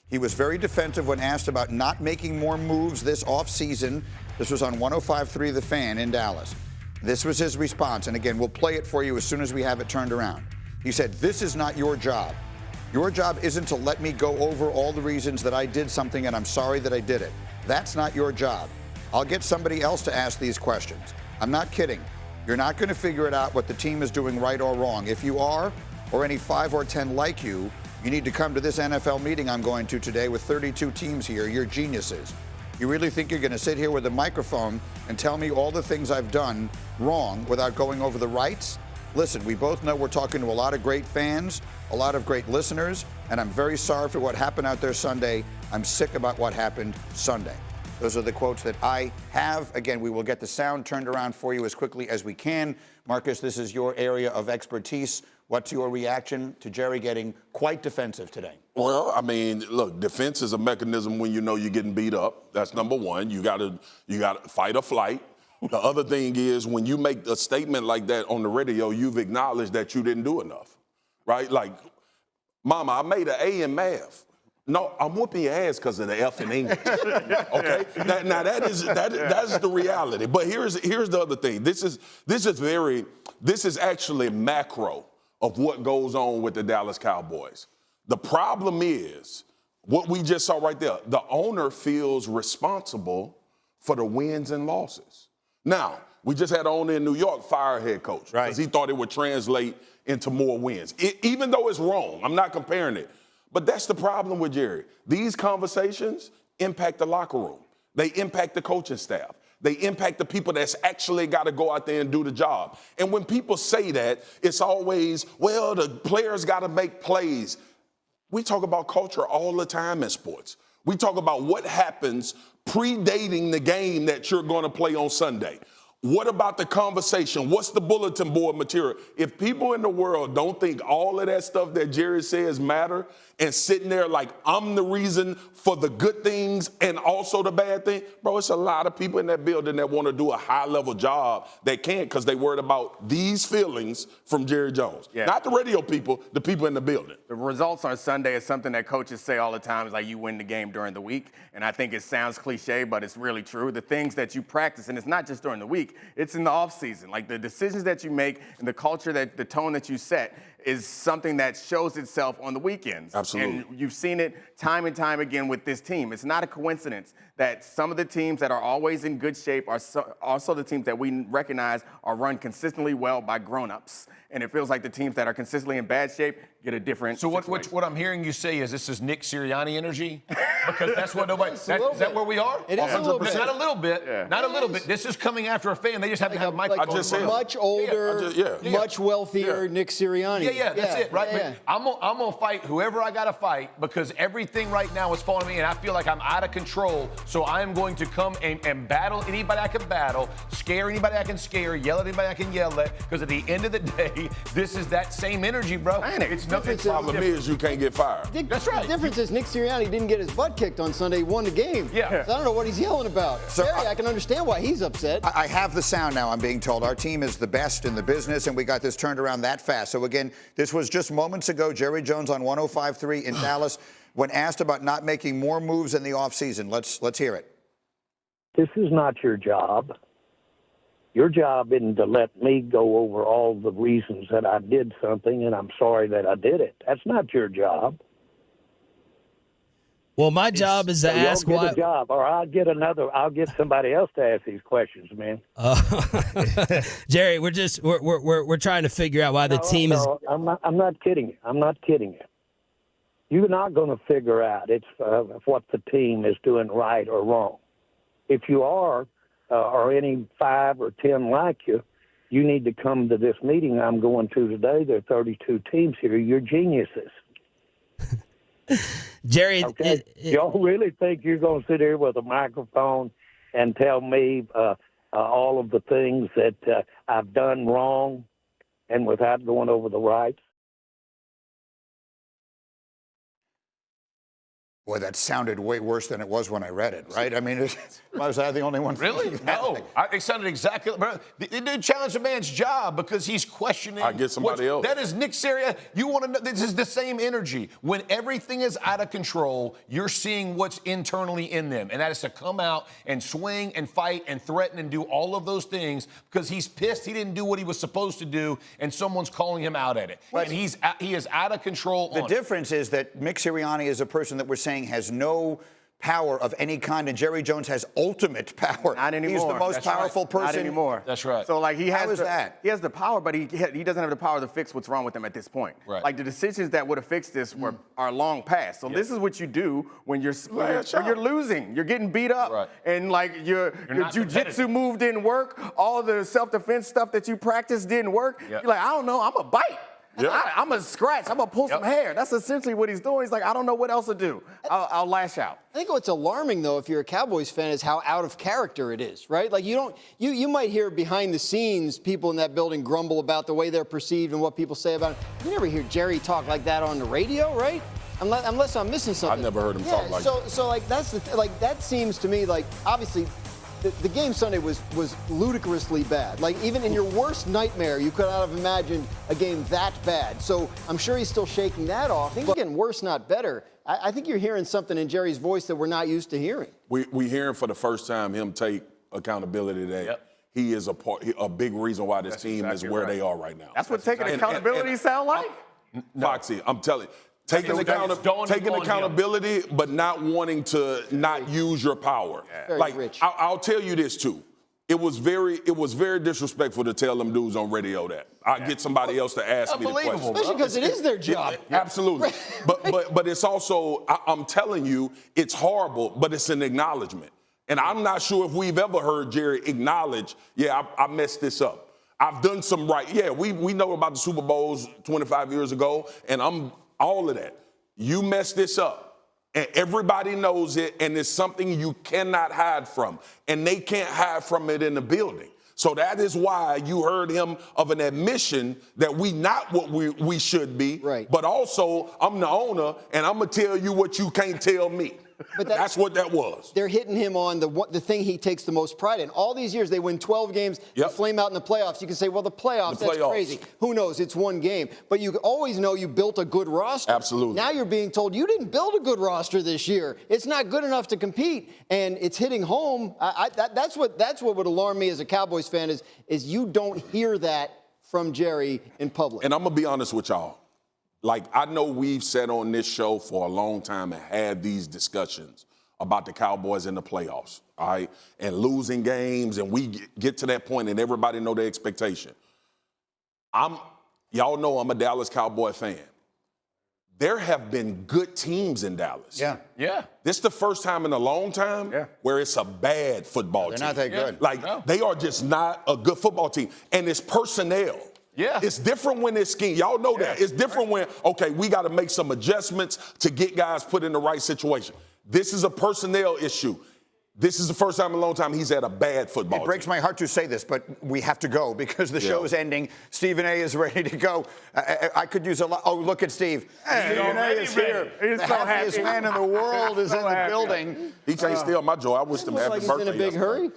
He was very defensive when asked about not making more moves this offseason. This was on 105.3 The Fan in Dallas. This was his response. And again, we'll play it for you as soon as we have it turned around. He said, "This is not your job. Your job isn't to let me go over all the reasons that I did something and I'm sorry that I did it. That's not your job. I'll get somebody else to ask these questions. I'm not kidding. You're not going to figure it out what the team is doing right or wrong. If you are, or any 5 or 10 like you need to come to this NFL meeting I'm going to today with 32 teams here. You're geniuses. You really think you're going to sit here with a microphone and tell me all the things I've done wrong without going over the rights? Listen, we both know we're talking to a lot of great fans, a lot of great listeners, and I'm very sorry for what happened out there Sunday. I'm sick about what happened Sunday." Those are the quotes that I have. Again, we will get the sound turned around for you as quickly as we can. Marcus, this is your area of expertise. What's your reaction to Jerry getting quite defensive today? Well, I mean, look, defense is a mechanism when you know you're getting beat up. That's number one. You gotta fight or flight. The other thing is when you make a statement like that on the radio, you've acknowledged that you didn't do enough, right? Like, Mama, I made an A in math. No, I'm whooping your ass because of the F in English. Okay, that's the reality. But here's the other thing. This is actually macro of what goes on with the Dallas Cowboys. The problem is what we just saw right there. The owner feels responsible for the wins and losses. Now, we just had an owner in New York fire head coach because he thought it would translate into more wins. Even though it's wrong, I'm not comparing it. But that's the problem with Jerry. These conversations impact the locker room. They impact the coaching staff. They impact the people that's actually got to go out there and do the job. And when people say that, it's always, well, the players got to make plays. We talk about culture all the time in sports. We talk about what happens predating the game that you're going to play on Sunday. What about the conversation? What's the bulletin board material? If people in the world don't think all of that stuff that Jerry says matter and sitting there like I'm the reason for the good things and also the bad thing, bro, it's a lot of people in that building that want to do a high-level job that can't because they worried about these feelings from Jerry Jones. Yeah. Not the radio people, the people in the building. The results on Sunday is something that coaches say all the time, is like you win the game during the week. And I think it sounds cliche, but it's really true. The things that you practice, and it's not just during the week, it's in the offseason. Like the decisions that you make and the culture, the tone that you set is something that shows itself on the weekends. Absolutely. And you've seen it time and time again with this team. It's not a coincidence that some of the teams that are always in good shape are also the teams that we recognize are run consistently well by grown-ups. And it feels like the teams that are consistently in bad shape get a different So what I'm hearing you say is this is Nick Sirianni energy? Because that's what nobody, is that where we are? It is 100%. Not a little bit, not a little bit. This is coming after a fan. They just have to have a microphone. I just said much older, much wealthier Nick Sirianni. Yeah, that's it, right? Yeah. I'm gonna fight whoever I gotta fight because everything right now is falling me and I feel like I'm out of control. So I am going to come and battle anybody I can battle, scare anybody I can scare, yell at anybody I can yell at, because at the end of the day, this is that same energy, bro. It's nothing. The problem is you can't get fired. That's right. The difference is Nick Sirianni didn't get his butt kicked on Sunday. He won the game. Yeah. So I don't know what he's yelling about. So Jerry, I can understand why he's upset. I have the sound now, I'm being told. Our team is the best in the business, and we got this turned around that fast. So again, this was just moments ago, Jerry Jones on 105.3 in Dallas, when asked about not making more moves in the offseason. Let's hear it. This is not your job. Your job isn't to let me go over all the reasons that I did something and I'm sorry that I did it. That's not your job. Well, my job is to ask why. Get a job, or I'll get somebody else to ask these questions, man. Jerry, we're trying to figure out why the team is. I'm not kidding you. I'm not kidding you. You're not going to figure out what the team is doing right or wrong. If you are, or any 5 or 10 like you, you need to come to this meeting I'm going to today. There are 32 teams here. You're geniuses. Jerry, okay? Y'all really think you're going to sit here with a microphone and tell me all of the things that I've done wrong and without going over the rights? Boy, that sounded way worse than it was when I read it, right? I mean, was I the only one? Really? No. It sounded exactly. It did challenge a man's job because he's questioning. I get somebody else. That is Nick Sirianni. You want to know? This is the same energy. When everything is out of control, you're seeing what's internally in them, and that is to come out and swing and fight and threaten and do all of those things because he's pissed he didn't do what he was supposed to do, and someone's calling him out at it. And he is out of control. The difference is that Mick Sirianni is a person that we're saying has no power of any kind, and Jerry Jones has ultimate power. Not anymore. He's the most powerful person. Not anymore. That's right. So like he has that? He has the power, but he doesn't have the power to fix what's wrong with him at this point. Right. Like the decisions that would have fixed this are long past. So this is what you do when you're losing. You're getting beat up, Right. and like your jiu-jitsu move didn't work. All the self-defense stuff that you practiced didn't work. Yep. You're like, I don't know. I'm a bite. Yep. I'm a scratch. I'm gonna pull some hair. That's essentially what he's doing. He's like, I don't know what else to do. I'll lash out. I think what's alarming, though, if you're a Cowboys fan, is how out of character it is, right? Like you might hear behind the scenes people in that building grumble about the way they're perceived and what people say about it. You never hear Jerry talk like that on the radio, right? Unless I'm missing something. I've never heard him talk like that. So like that's that seems to me like obviously. The game Sunday was ludicrously bad. Like, even in your worst nightmare, you could not have imagined a game that bad. So I'm sure he's still shaking that off. Things are getting worse, not better. I think you're hearing something in Jerry's voice that we're not used to hearing. We hearing for the first time him take accountability that he is a big reason why this team is where they are right now. That's what taking accountability sound like? Foxy, I'm telling you. Taking accountability, but not wanting to not use your power. Very rich. I'll tell you this too. It was very disrespectful to tell them dudes on radio that. I get somebody else to ask me the question. Especially because it is their job. Absolutely. but it's also, I'm telling you, it's horrible, but it's an acknowledgement. And I'm not sure if we've ever heard Jerry acknowledge, I messed this up. I've done some right. Yeah, we know about the Super Bowls 25 years ago, and I'm all of that. You messed this up, and everybody knows it, and it's something you cannot hide from, and they can't hide from it in the building. So that is why you heard him of an admission that we not what we should be, right. But also I'm the owner, and I'm going to tell you what you can't tell me. But that's what that was. They're hitting him on the thing he takes the most pride in. All these years, they win 12 games, they flame out in the playoffs. You can say, well, the playoffs, that's crazy. Who knows? It's one game. But you always know you built a good roster. Absolutely. Now you're being told you didn't build a good roster this year. It's not good enough to compete, and it's hitting home. That's what would alarm me as a Cowboys fan is you don't hear that from Jerry in public. And I'm going to be honest with y'all. Like, I know we've sat on this show for a long time and had these discussions about the Cowboys in the playoffs, all right, and losing games, and we get to that point and everybody know their expectation. Y'all know I'm a Dallas Cowboy fan. There have been good teams in Dallas. Yeah. This is the first time in a long time where it's a bad football team. They're not that good. Like, they are just not a good football team. And it's personnel. Yeah. It's different when it's scheme. Y'all know that. It's different when, okay, we got to make some adjustments to get guys put in the right situation. This is a personnel issue. This is the first time in a long time he's had a bad football team. It breaks my heart to say this, but we have to go because the show is ending. Stephen A. is ready to go. I could use a lot. Oh, look at Steve. Stephen A. is here. He's the so happiest happy. man in the world is in the building. He can't steal my joy. I wish him happy birthday. He's in a big hurry.